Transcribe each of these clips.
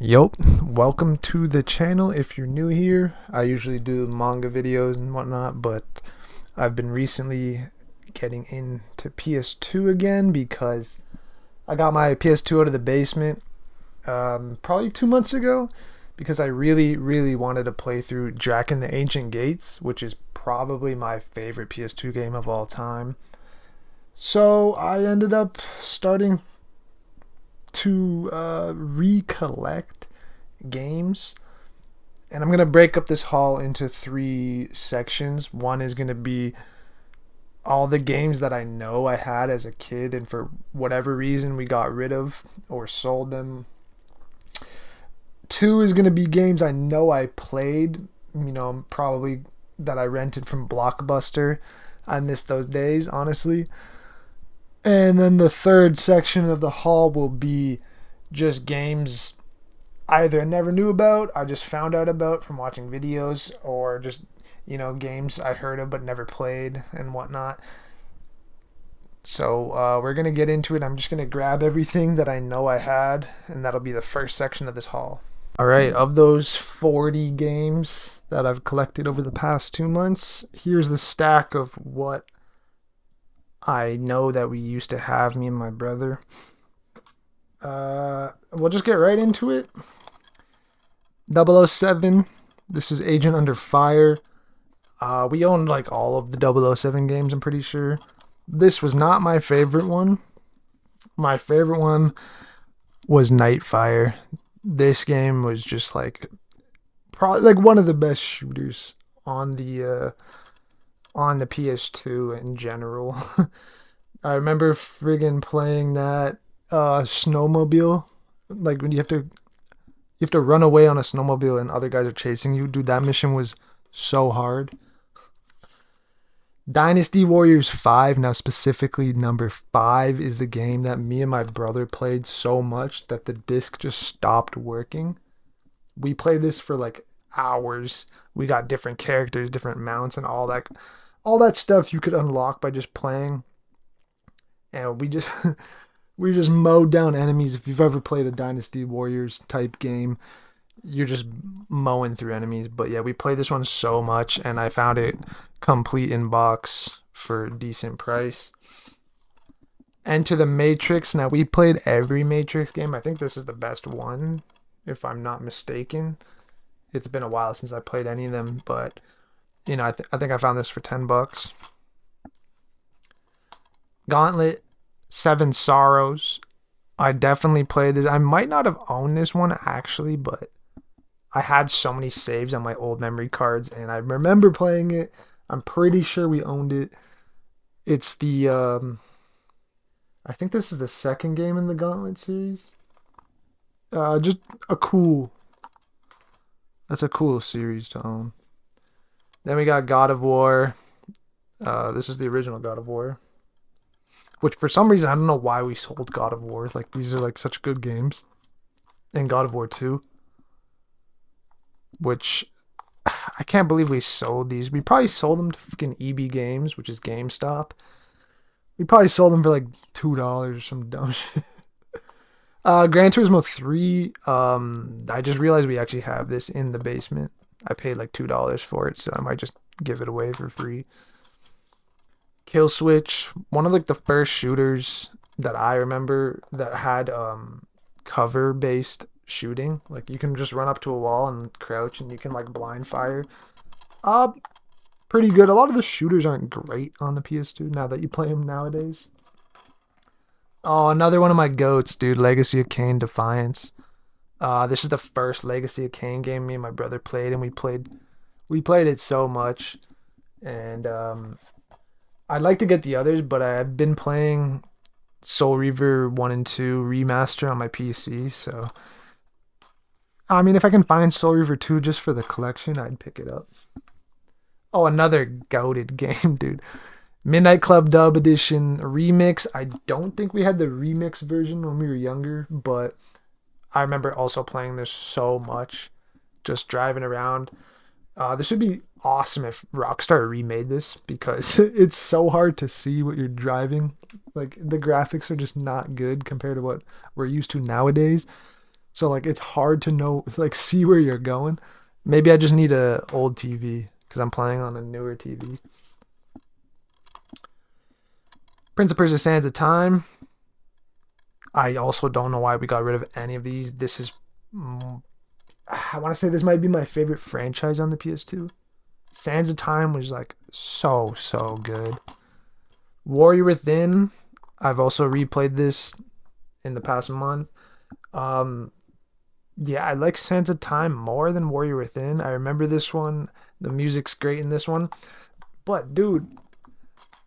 Yup, welcome to the channel. If you're new here, I usually do manga videos and whatnot, but I've been recently getting into PS2 again because I got my PS2 out of the basement probably 2 months ago because I really wanted to play through Drac and the Ancient Gates, which is probably my favorite PS2 game of all time. So I ended up starting to recollect games, and I'm gonna break up this haul into three sections. One is gonna be all the games that I know I had as a kid and for whatever reason we got rid of or sold them. Two is gonna be games I know I played, probably that I rented from Blockbuster. I miss those days, honestly. And then the third section of the haul will be just games either I never knew about, I just found out about from watching videos, or just, games I heard of but never played and whatnot. So we're going to get into it. I'm just going to grab everything that I know I had, and that'll be the first section of this haul. Alright, of those 40 games that I've collected over the past 2 months, here's the stack of what I know that we used to have, me and my brother. We'll just get right into it. 007. This is Agent Under Fire. We owned like all of the 007 games, I'm pretty sure. This was not my favorite one. My favorite one was Nightfire. This game was just probably like one of the best shooters on the PS2 in general. I remember friggin' playing that snowmobile, like when you have to run away on a snowmobile and other guys are chasing you. Dude, that mission was so hard. Dynasty Warriors 5, now specifically number 5, is the game that me and my brother played so much that the disc just stopped working. We played this for like hours. We got different characters, different mounts, and all that stuff you could unlock by just playing. And we just we just mowed down enemies. If you've ever played a Dynasty Warriors type game, you're just mowing through enemies. But yeah, we played this one so much, and I found it complete in box for a decent price. Enter the Matrix. Now, we played every Matrix game. I think this is the best one, if I'm not mistaken. It's been a while since I played any of them, but I think I found this for $10. Gauntlet, Seven Sorrows. I definitely played this. I might not have owned this one actually, but I had so many saves on my old memory cards, and I remember playing it. I'm pretty sure we owned it. It's the I think this is the second game in the Gauntlet series. Just a cool. That's a cool series to own. Then we got God of War. This is the original God of War. Which for some reason, I don't know why we sold God of War. Like, these are like such good games. And God of War 2. Which, I can't believe we sold these. We probably sold them to fucking EB Games, which is GameStop. We probably sold them for like $2 or some dumb shit. Gran Turismo 3. I just realized we actually have this in the basement. I paid like $2 for it, so I might just give it away for free. Kill Switch, one of like the first shooters that I remember that had cover based shooting. Like you can just run up to a wall and crouch and you can like blind fire. Pretty good. A lot of the shooters aren't great on the PS2 now that you play them nowadays. Oh, another one of my goats, dude. Legacy of Kain Defiance. This is the first Legacy of Kain game me and my brother played, and we played it so much. And I'd like to get the others, but I've been playing Soul Reaver 1 and 2 remaster on my PC, so I mean, if I can find Soul Reaver 2 just for the collection, I'd pick it up. Oh, another goated game, dude. Midnight Club Dub Edition Remix. I don't think we had the remix version when we were younger, but I remember also playing this so much, just driving around. This would be awesome if Rockstar remade this, because it's so hard to see what you're driving. Like, the graphics are just not good compared to what we're used to nowadays. So like it's hard to know, like see where you're going. Maybe I just need a old TV because I'm playing on a newer TV. Prince of Persia: Sands of Time. I also don't know why we got rid of any of these. This is, I want to say this might be my favorite franchise on the PS2. Sands of Time was like so good. Warrior Within. I've also replayed this in the past month. Um, yeah, I like Sands of Time more than Warrior Within. I remember this one. The music's great in this one. But dude,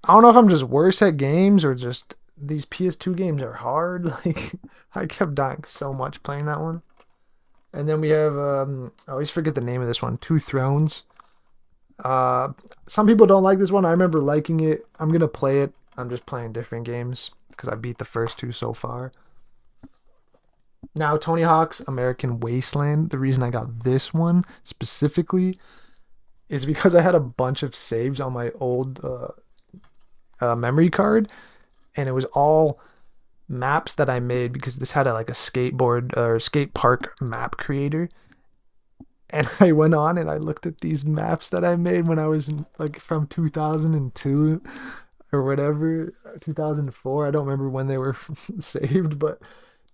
I don't know if I'm just worse at games or just these PS2 games are hard. Like I kept dying so much playing that one. And then we have I always forget the name of this one, Two Thrones. Some people don't like this one. I remember liking it. I'm gonna play it. I'm just playing different games because I beat the first two so far. Now, Tony Hawk's American Wasteland. The reason I got this one specifically is because I had a bunch of saves on my old memory card, and it was all maps that I made because this had like a skateboard or skate park map creator. And I went on and I looked at these maps that I made when I was in, like from 2002 or whatever, 2004. I don't remember when they were saved, but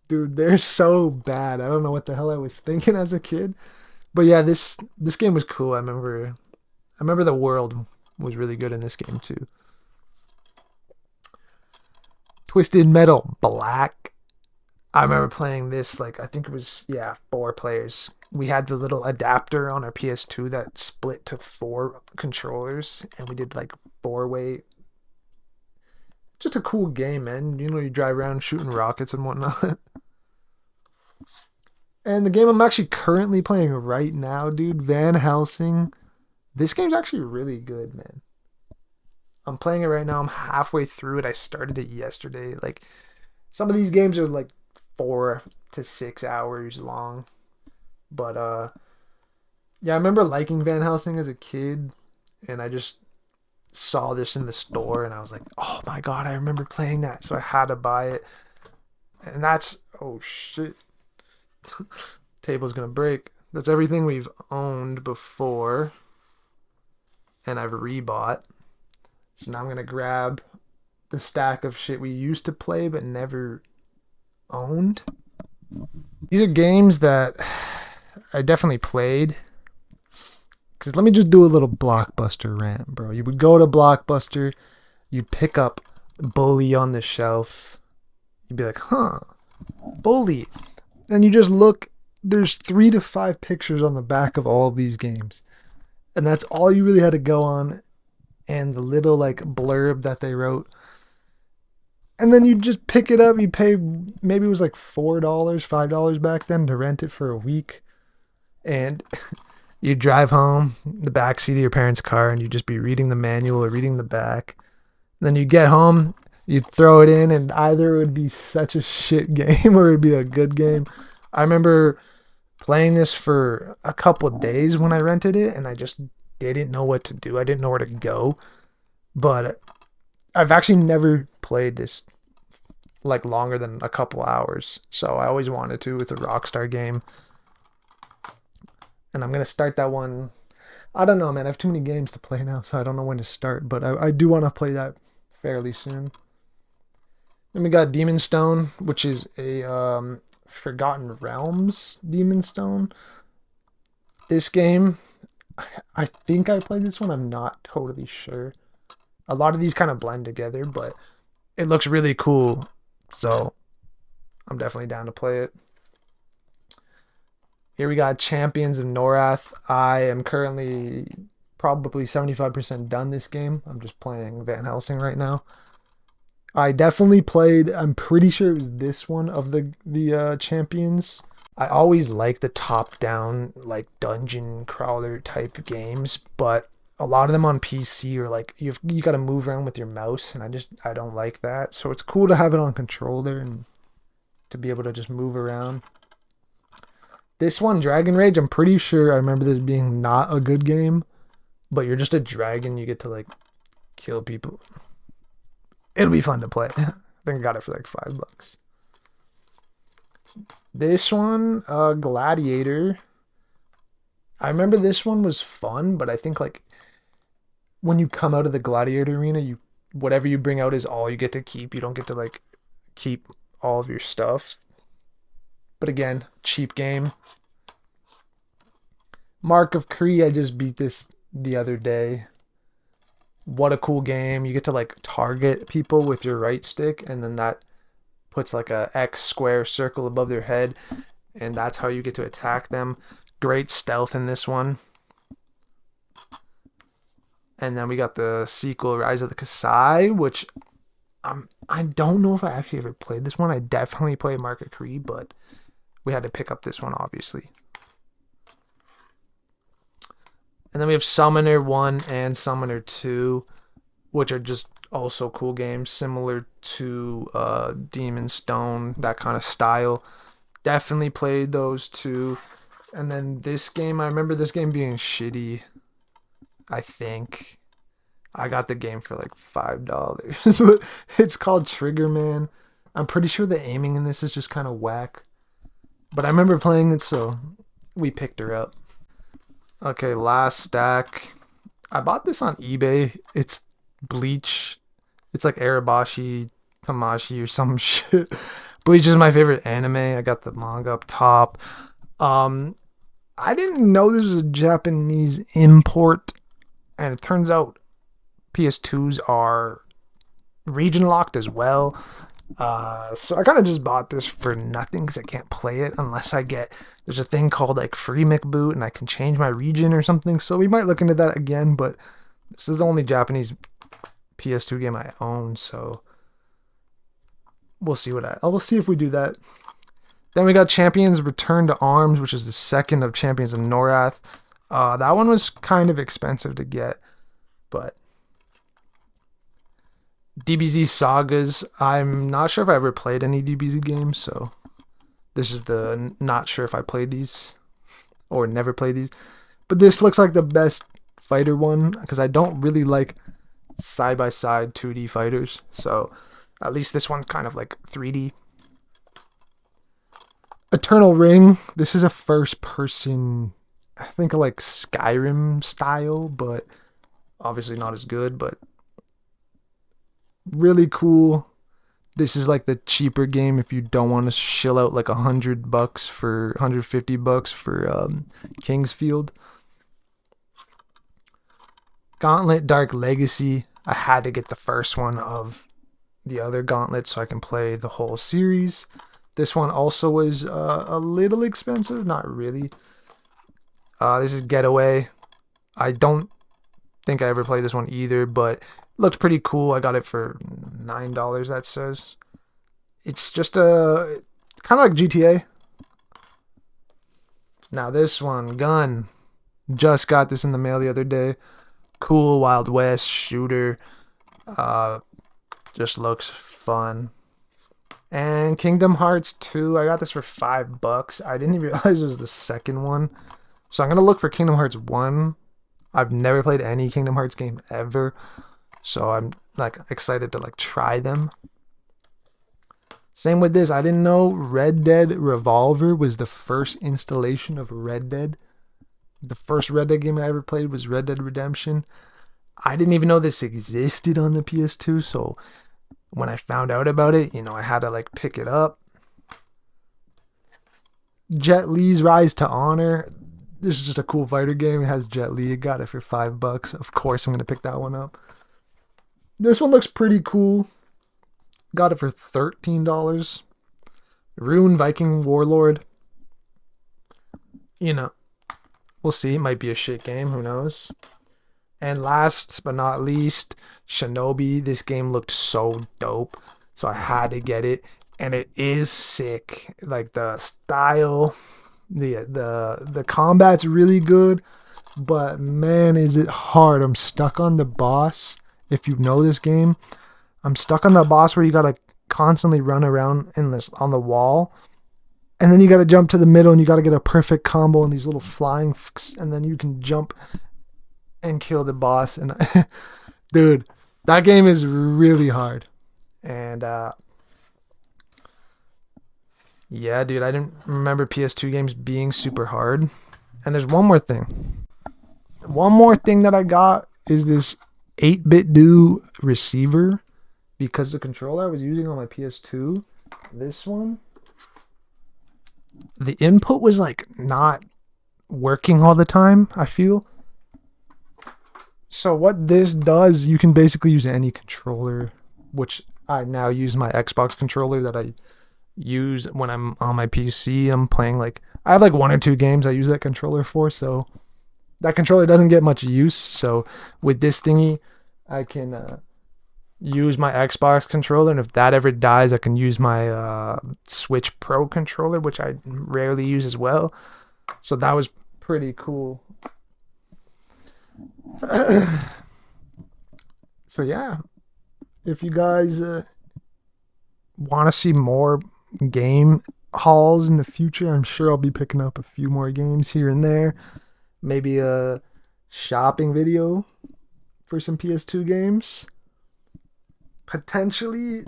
dude, they're so bad. I don't know what the hell I was thinking as a kid. But yeah, this game was cool. I remember the world was really good in this game too. Twisted Metal Black. I remember playing this, like, I think it was, yeah, 4 players. We had the little adapter on our PS2 that split to 4 controllers, and we did like 4-way. Just a cool game, man. You know, you drive around shooting rockets and whatnot. And the game I'm actually currently playing right now, dude, Van Helsing. This game's actually really good, man. I'm playing it right now. I'm halfway through it. I started it yesterday. Like, some of these games are like 4 to 6 hours long. But yeah, I remember liking Van Helsing as a kid, and I just saw this in the store and I was like, "Oh my god, I remember playing that." So I had to buy it. And that's, oh shit. Table's going to break. That's everything we've owned before and I've rebought. So now I'm going to grab the stack of shit we used to play but never owned. These are games that I definitely played. Because let me just do a little Blockbuster rant, bro. You would go to Blockbuster, you'd pick up Bully on the shelf. You'd be like, huh, Bully. And you just look, there's 3 to 5 pictures on the back of all of these games. And that's all you really had to go on. And the little like blurb that they wrote. And then you just pick it up. You pay, maybe it was like $4, $5 back then to rent it for a week. And you drive home, the back seat of your parents' car, and you just be reading the manual or reading the back. Then you get home, you throw it in, and either it would be such a shit game or it would be a good game. I remember playing this for a couple of days when I rented it, and I just didn't know what to do. I didn't know where to go. But I've actually never played this like longer than a couple hours. So I always wanted to. It's a Rockstar game. And I'm going to start that one. I don't know, man. I have too many games to play now, so I don't know when to start. But I do want to play that fairly soon. Then we got Demon Stone, which is a Forgotten Realms Demon Stone. This game, I think I played this one. I'm not totally sure. A lot of these kind of blend together, but it looks really cool. So I'm definitely down to play it. Here we got Champions of Norath. I am currently probably 75% done this game. I'm just playing Van Helsing right now. I definitely played, I'm pretty sure it was this one of the Champions. I always like the top-down, like, dungeon crawler type games, but a lot of them on PC are like, you got to move around with your mouse, and I don't like that. So it's cool to have it on controller and to be able to just move around. This one, Dragon Rage, I'm pretty sure I remember this being not a good game, but you're just a dragon, you get to, like, kill people. It'll be fun to play. I think I got it for like $5. This one, Gladiator. I remember this one was fun, but I think like when you come out of the Gladiator arena, you whatever you bring out is all you get to keep. You don't get to like keep all of your stuff. But again, cheap game. Mark of Cree, I just beat this the other day. What a cool game. You get to like target people with your right stick, and then that puts like a X square circle above their head, and that's how you get to attack them. Great stealth in this one. And then we got the sequel, Rise of the Kasai, which I don't know if I actually ever played this one. I definitely played Mark of Cree, but we had to pick up this one, obviously. And then we have Summoner 1 and Summoner 2, which are just also cool games, similar to Demon Stone, that kind of style. Definitely played those two. And then this game, I remember this game being shitty. I think I got the game for like $5. But it's called Trigger Man. I'm pretty sure the aiming in this is just kind of whack. But I remember playing it, so we picked her up. Okay, last stack. I bought this on eBay. It's Bleach. It's like Arabashi Tamashi or some shit. Bleach is my favorite anime. I got the manga up top. I didn't know this was a Japanese import, and it turns out PS2s are region locked as well. So I kind of just bought this for nothing because I can't play it unless I get, there's a thing called like free McBoot and I can change my region or something. So we might look into that again, but this is the only Japanese PS2 game I own. So we'll see we'll see if we do that. Then we got Champions Return to Arms, which is the second of Champions of Norath. That one was kind of expensive to get, but DBZ Sagas, I'm not sure if I ever played any DBZ games, so this is the not sure if I played these or never played these. But this looks like the best fighter one because I don't really like side-by-side 2D fighters, so at least this one's kind of like 3D. Eternal Ring, this is a first-person, I think like Skyrim style, but obviously not as good, but really cool. This is like the cheaper game if you don't want to shill out like $100 for $150 for Kingsfield. Gauntlet Dark Legacy. I had to get the first one of the other Gauntlet so I can play the whole series. This one also was a little expensive, not really. This is Getaway. I don't think I ever played this one either, but looked pretty cool. I got it for $9, that says. It's just a kind of like GTA. Now this one, Gun. Just got this in the mail the other day. Cool Wild West shooter. Just looks fun. And Kingdom Hearts 2. I got this for $5. I didn't even realize it was the second one. So I'm going to look for Kingdom Hearts 1. I've never played any Kingdom Hearts game ever. So I'm like excited to like try them. Same with this. I didn't know Red Dead Revolver was the first installation of Red Dead. The first Red Dead game I ever played was Red Dead Redemption. I didn't even know this existed on the PS2. So when I found out about it, I had to like pick it up. Jet Li's Rise to Honor. This is just a cool fighter game. It has Jet Li. I got it for $5. Of course, I'm going to pick that one up. This one looks pretty cool. Got it for $13. Rune Viking Warlord. We'll see. It might be a shit game. Who knows? And last but not least, Shinobi. This game looked so dope, so I had to get it. And it is sick. Like the style, the combat's really good, but man, is it hard. I'm stuck on the boss. If you know this game, I'm stuck on the boss where you gotta constantly run around on the wall, and then you gotta jump to the middle, and you gotta get a perfect combo and these little flying, and then you can jump and kill the boss. And dude, that game is really hard. And Yeah, dude, I didn't remember PS2 games being super hard. And there's one more thing. One more thing that I got is this 8-bit do receiver because the controller I was using on my PS2, this one, the input was like not working all the time, I feel. So what this does, you can basically use any controller, which I now use my Xbox controller that I use when I'm on my PC. I'm playing like I have like one or two games I use that controller for, so that controller doesn't get much use. So with this thingy, I can use my Xbox controller, and if that ever dies, I can use my Switch Pro controller, which I rarely use as well. So that was pretty cool. So yeah, if you guys want to see more game hauls in the future, I'm sure I'll be picking up a few more games here and there. Maybe a shopping video for some PS2 games. Potentially,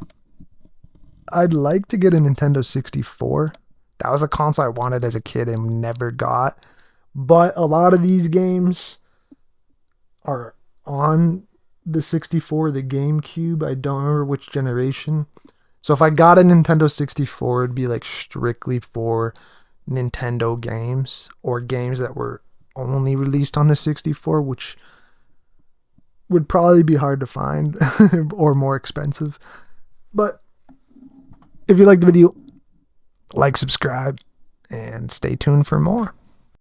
I'd like to get a Nintendo 64. That was a console I wanted as a kid and never got. But a lot of these games are on the 64, the GameCube. I don't remember which generation. So if I got a Nintendo 64, it'd be like strictly for Nintendo games or games that were only released on the 64, which would probably be hard to find or more expensive. But if you like the video, like, subscribe, and stay tuned for more.